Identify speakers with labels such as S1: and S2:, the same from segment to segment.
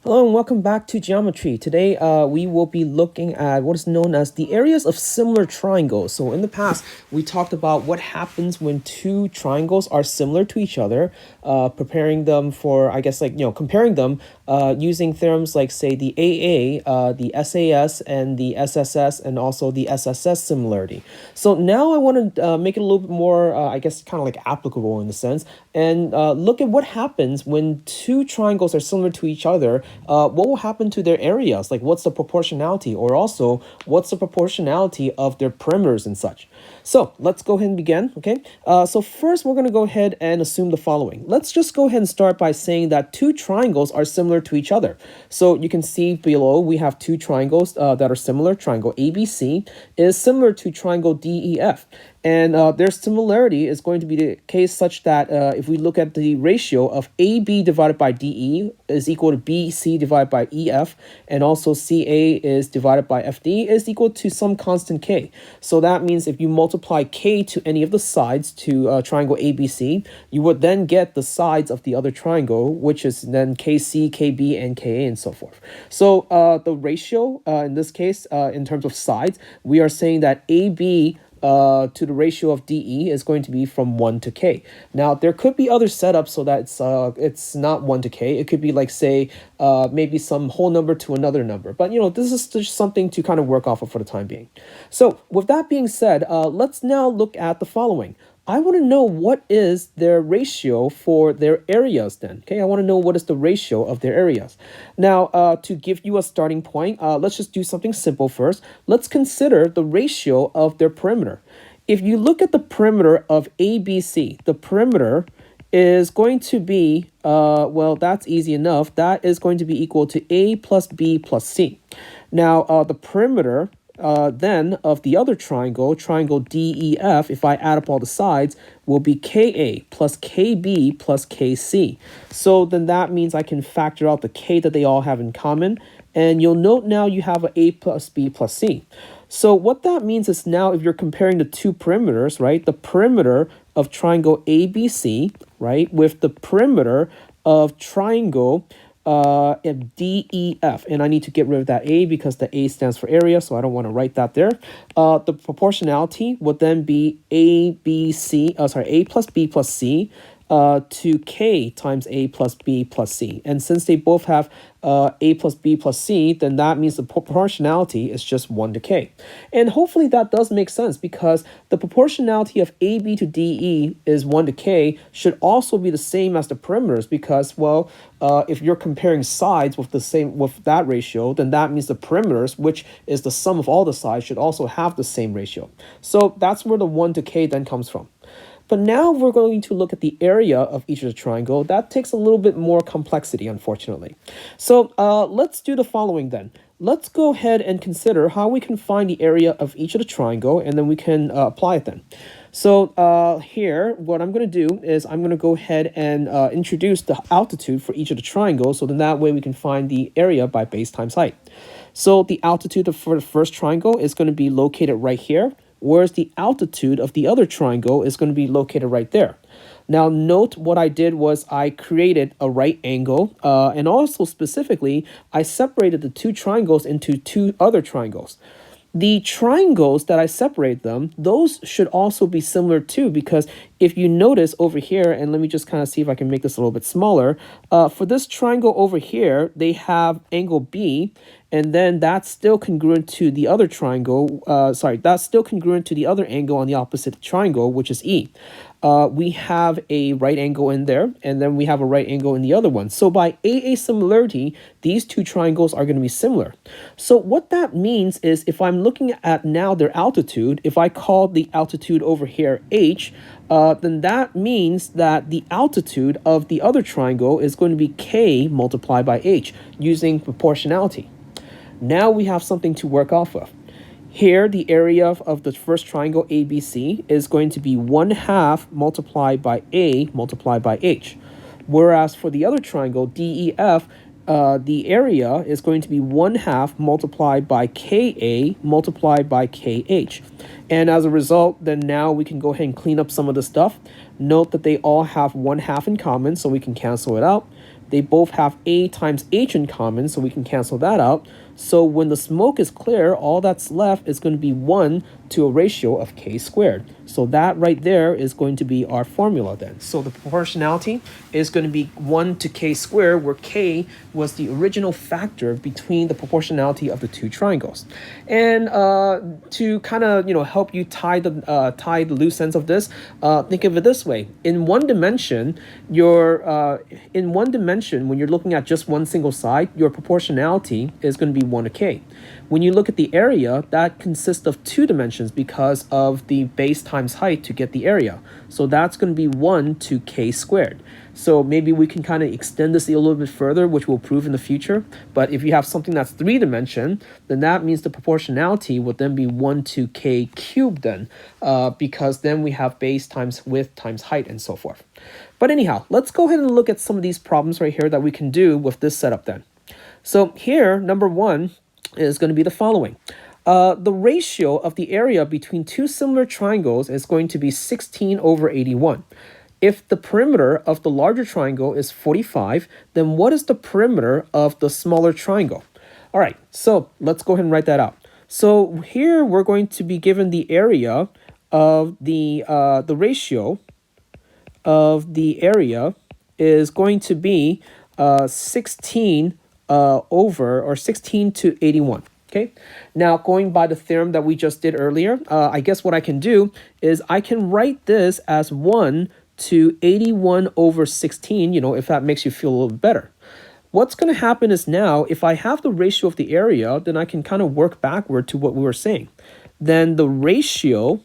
S1: Hello and welcome back to geometry. Today we will be looking at what is known as the areas of similar triangles. So in the past we talked about what happens when two triangles are similar to each other, preparing them for, I guess, comparing them using theorems like, say, the AA, the SAS and the SSS, and also the SSS similarity. So now I want to make it a little bit more, I guess, kind of like applicable in the sense, and look at what happens when two triangles are similar to each other. What will happen to their areas? Like, what's the proportionality, or also what's the proportionality of their perimeters and such? So let's go ahead and begin. Okay. So first, we're going to go ahead and assume the following. Let's just go ahead and start by saying that two triangles are similar to each other. So you can see below we have two triangles that are similar. Triangle ABC is similar to triangle DEF. And their similarity is going to be the case such that if we look at the ratio of AB divided by DE is equal to BC divided by EF, and also CA is divided by FD is equal to some constant K. So that means if you multiply K to any of the sides to triangle ABC, you would then get the sides of the other triangle, which is then KC, KB, and KA, and so forth. So the ratio in this case, in terms of sides, we are saying that AB to the ratio of DE is going to be from 1 to K. Now, there could be other setups so that it's not 1 to K. It could be like, say, maybe some whole number to another number. But, this is just something to kind of work off of for the time being. So with that being said, let's now look at the following. I want to know what is their ratio for their areas then. Okay, I want to know what is the ratio of their areas. Now, to give you a starting point, let's just do something simple first. Let's consider the ratio of their perimeter. If you look at the perimeter of ABC, the perimeter is going to be, well, that's easy enough. That is going to be equal to A plus B plus C. Now, the perimeter then of the other triangle, triangle DEF, if I add up all the sides, will be KA plus KB plus KC. So then that means I can factor out the K that they all have in common. And you'll note now you have an A plus B plus C. So what that means is now if you're comparing the two perimeters, right, the perimeter of triangle ABC, right, with the perimeter of triangle DEF, and I need to get rid of that A because the A stands for area, so I don't want to write that there. The proportionality would then be A plus B plus C to K times A plus B plus C. And since they both have A plus B plus C, then that means the proportionality is just 1 to K. And hopefully that does make sense because the proportionality of AB to DE is 1 to K should also be the same as the perimeters because, well, if you're comparing sides with that ratio, then that means the perimeters, which is the sum of all the sides, should also have the same ratio. So that's where the 1 to K then comes from. But now we're going to look at the area of each of the triangle. That takes a little bit more complexity, unfortunately. So let's do the following then. Let's go ahead and consider how we can find the area of each of the triangle, and then we can apply it then. So here, what I'm going to do is I'm going to go ahead and introduce the altitude for each of the triangles, so then that way we can find the area by base times height. So the altitude for the first triangle is going to be located right here, whereas the altitude of the other triangle is going to be located right there. Now, note what I did was I created a right angle, and also specifically, I separated the two triangles into two other triangles. The triangles that I separate them, those should also be similar too, because if you notice over here, and let me just kind of see if I can make this a little bit smaller, for this triangle over here, they have angle B, and then that's still congruent to the other triangle, that's still congruent to the other angle on the opposite triangle, which is E. We have a right angle in there, and then we have a right angle in the other one. So by AA similarity, these two triangles are going to be similar. So what that means is if I'm looking at now their altitude, if I call the altitude over here H, then that means that the altitude of the other triangle is going to be K multiplied by H using proportionality. Now we have something to work off of. Here, the area of the first triangle ABC is going to be 1/2 multiplied by A multiplied by H. Whereas for the other triangle, DEF, the area is going to be 1/2 multiplied by KA multiplied by KH. And as a result, then now we can go ahead and clean up some of the stuff. Note that they all have 1/2 in common, so we can cancel it out. They both have A times H in common, so we can cancel that out. So when the smoke is clear, all that's left is going to be 1 to a ratio of K squared. So that right there is going to be our formula then. So the proportionality is going to be 1 to K squared, where K was the original factor between the proportionality of the two triangles. And to kind of help you tie the loose ends of this, think of it this way: in one dimension, when you're looking at just one single side, your proportionality is going to be 1 to K. When you look at the area, that consists of 2 dimensions because of the base times height to get the area. So that's going to be 1 to K squared. So maybe we can kind of extend this a little bit further, which we'll prove in the future. But if you have something that's 3 dimension, then that means the proportionality would then be 1 to K cubed then, because then we have base times width times height and so forth. But anyhow, let's go ahead and look at some of these problems right here that we can do with this setup then. So here, number 1 is going to be the following. The ratio of the area between two similar triangles is going to be 16/81. If the perimeter of the larger triangle is 45, then what is the perimeter of the smaller triangle? All right, so let's go ahead and write that out. So here we're going to be given the area of the ratio of the area is going to be 16 to 81. Okay, now going by the theorem that we just did earlier, I guess what I can do is I can write this as 1 to 81/16, if that makes you feel a little better. What's going to happen is now, if I have the ratio of the area, then I can kind of work backward to what we were saying. Then the ratio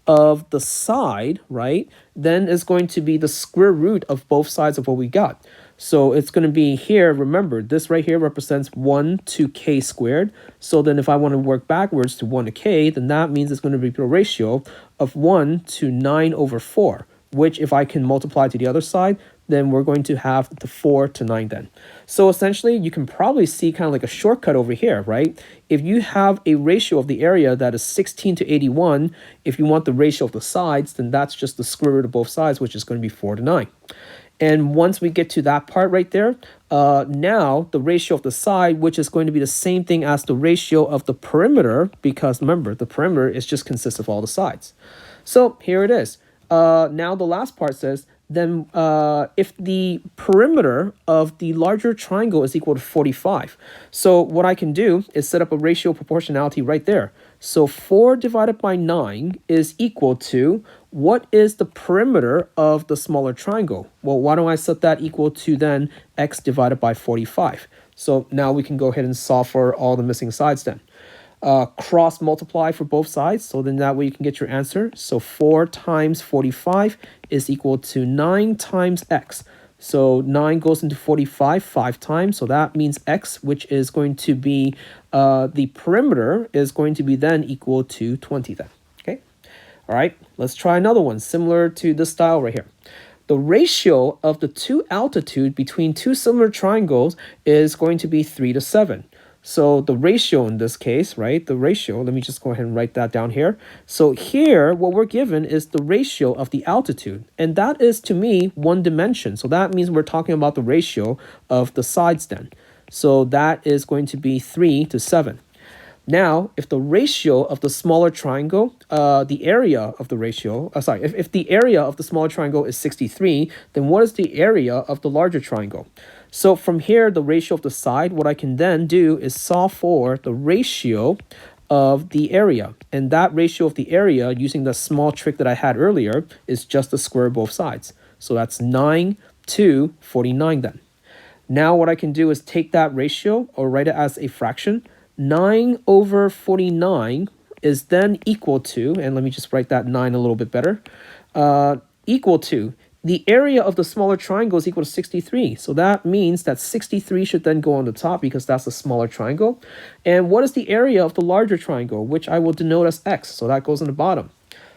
S1: of the side, right, then is going to be the square root of both sides of what we got. So it's going to be here, remember, this right here represents 1 to K squared. So then if I want to work backwards to 1 to K, then that means it's going to be the ratio of 1 to 9/4, which if I can multiply to the other side, then we're going to have the 4 to 9 then. So essentially, you can probably see kind of like a shortcut over here, right? If you have a ratio of the area that is 16 to 81, if you want the ratio of the sides, then that's just the square root of both sides, which is going to be 4 to 9. And once we get to that part right there, now the ratio of the side, which is going to be the same thing as the ratio of the perimeter, because remember, the perimeter is just consists of all the sides. So here it is. Now the last part says, then if the perimeter of the larger triangle is equal to 45. So what I can do is set up a ratio proportionality right there. So 4 divided by 9 is equal to, what is the perimeter of the smaller triangle? Well, why don't I set that equal to then x divided by 45? So now we can go ahead and solve for all the missing sides then. Cross multiply for both sides, so then that way you can get your answer. So 4 times 45 is equal to 9 times x. So 9 goes into 45 5 times, so that means x, which is going to be, the perimeter is going to be then equal to 20 then. Okay, all right, let's try another one similar to this style right here. The ratio of the two altitude between two similar triangles is going to be 3 to 7. So the ratio in this case, right, the ratio, let me just go ahead and write that down here. So here, what we're given is the ratio of the altitude, and that is to me 1 dimension. So that means we're talking about the ratio of the sides then. So that is going to be 3 to 7. Now, if the ratio of the smaller triangle, the area of the ratio, if the area of the smaller triangle is 63, then what is the area of the larger triangle? So from here, the ratio of the side, what I can then do is solve for the ratio of the area. And that ratio of the area, using the small trick that I had earlier, is just the square of both sides. So that's 9 to 49 then. Now what I can do is take that ratio or write it as a fraction. 9/49 is then equal to, and let me just write that 9 a little bit better, equal to, the area of the smaller triangle is equal to 63. So that means that 63 should then go on the top because that's the smaller triangle. And what is the area of the larger triangle, which I will denote as x? So that goes on the bottom.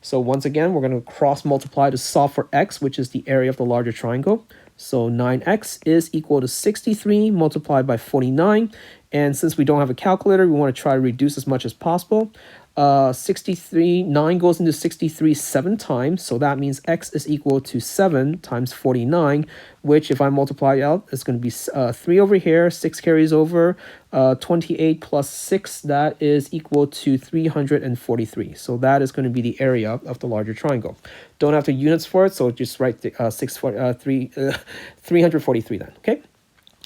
S1: So once again, we're going to cross multiply to solve for x, which is the area of the larger triangle. So 9x is equal to 63 multiplied by 49. And since we don't have a calculator, we want to try to reduce as much as possible. 63, 9 goes into 63 7 times, so that means x is equal to 7 times 49, which if I multiply out, is going to be 3 over here, 6 carries over, 28 plus 6, that is equal to 343. So that is going to be the area of the larger triangle. Don't have the units for it, so just write the 343 then, okay?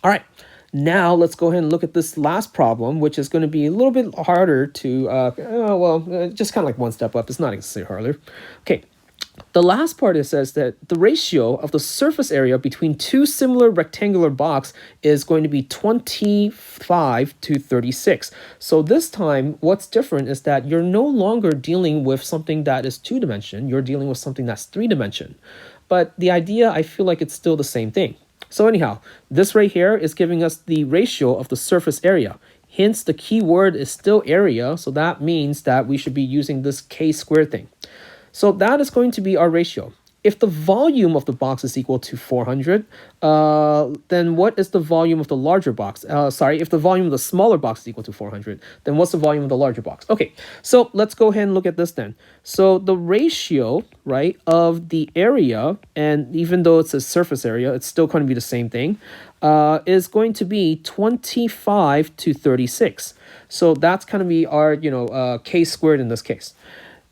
S1: All right. Now let's go ahead and look at this last problem, which is going to be a little bit harder to, just kind of like one step up. It's not exactly harder. Okay, the last part, it says that the ratio of the surface area between two similar rectangular blocks is going to be 25 to 36. So this time, what's different is that you're no longer dealing with something that is 2-dimension. You're dealing with something that's 3-dimension. But the idea, I feel like it's still the same thing. So anyhow, this right here is giving us the ratio of the surface area. Hence, the key word is still area, so that means that we should be using this k-squared thing. So that is going to be our ratio. If the volume of the box is equal to 400, then what is the volume of the larger box? If the volume of the smaller box is equal to 400, then what's the volume of the larger box? Okay, so let's go ahead and look at this then. So the ratio, right, of the area, and even though it's a surface area, it's still going to be the same thing, is going to be 25 to 36. So that's going to be our, k-squared in this case.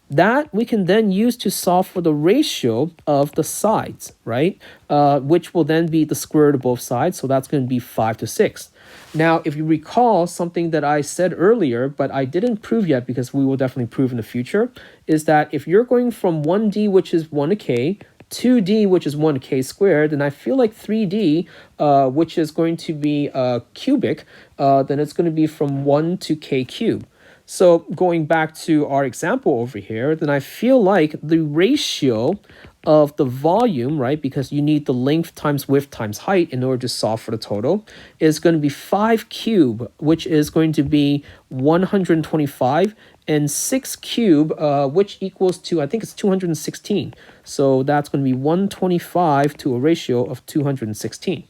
S1: That we can then use to solve for the ratio of the sides, right? Which will then be the square root of both sides. So that's going to be 5 to 6. Now, if you recall something that I said earlier, but I didn't prove yet because we will definitely prove in the future, is that if you're going from 1D, which is 1 to k, 2D, which is 1 to k squared, then I feel like 3D, which is going to be cubic, then it's going to be from 1 to k cubed. So going back to our example over here, then I feel like the ratio of the volume, right, because you need the length times width times height in order to solve for the total, is going to be 5 cube, which is going to be 125, and 6 cube, which equals to, I think it's 216. So that's going to be 125 to a ratio of 216.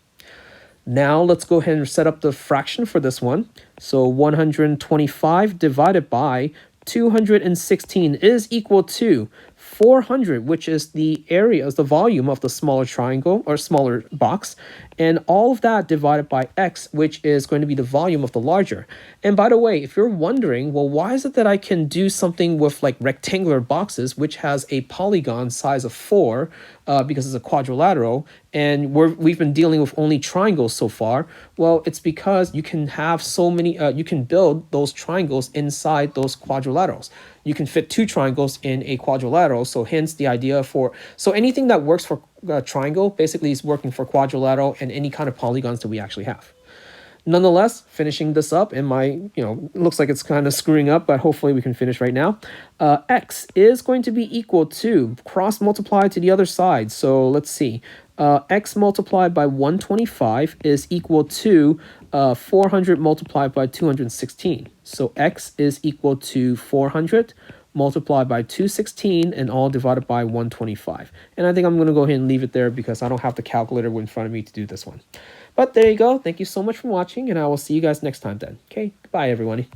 S1: Now let's go ahead and set up the fraction for this one. So 125 divided by 216 is equal to 400, which is the area, is the volume of the smaller triangle or smaller box, and all of that divided by x, which is going to be the volume of the larger. And by the way, if you're wondering, well, why is it that I can do something with like rectangular boxes, which has a polygon size of 4, because it's a quadrilateral, and we've been dealing with only triangles so far? Well, it's because you can have so many, you can build those triangles inside those quadrilaterals. You can fit 2 triangles in a quadrilateral, so hence the idea for, so anything that works for triangle basically is working for quadrilateral and any kind of polygons that we actually have. Nonetheless, finishing this up, and my, looks like it's kind of screwing up, but hopefully we can finish right now. X is going to be equal to, cross multiply to the other side. So let's see. X multiplied by 125 is equal to 400 multiplied by 216. So X is equal to 400 multiplied by 216 and all divided by 125. And I think I'm going to go ahead and leave it there because I don't have the calculator in front of me to do this one. But there you go. Thank you so much for watching, and I will see you guys next time then. Okay, goodbye everyone.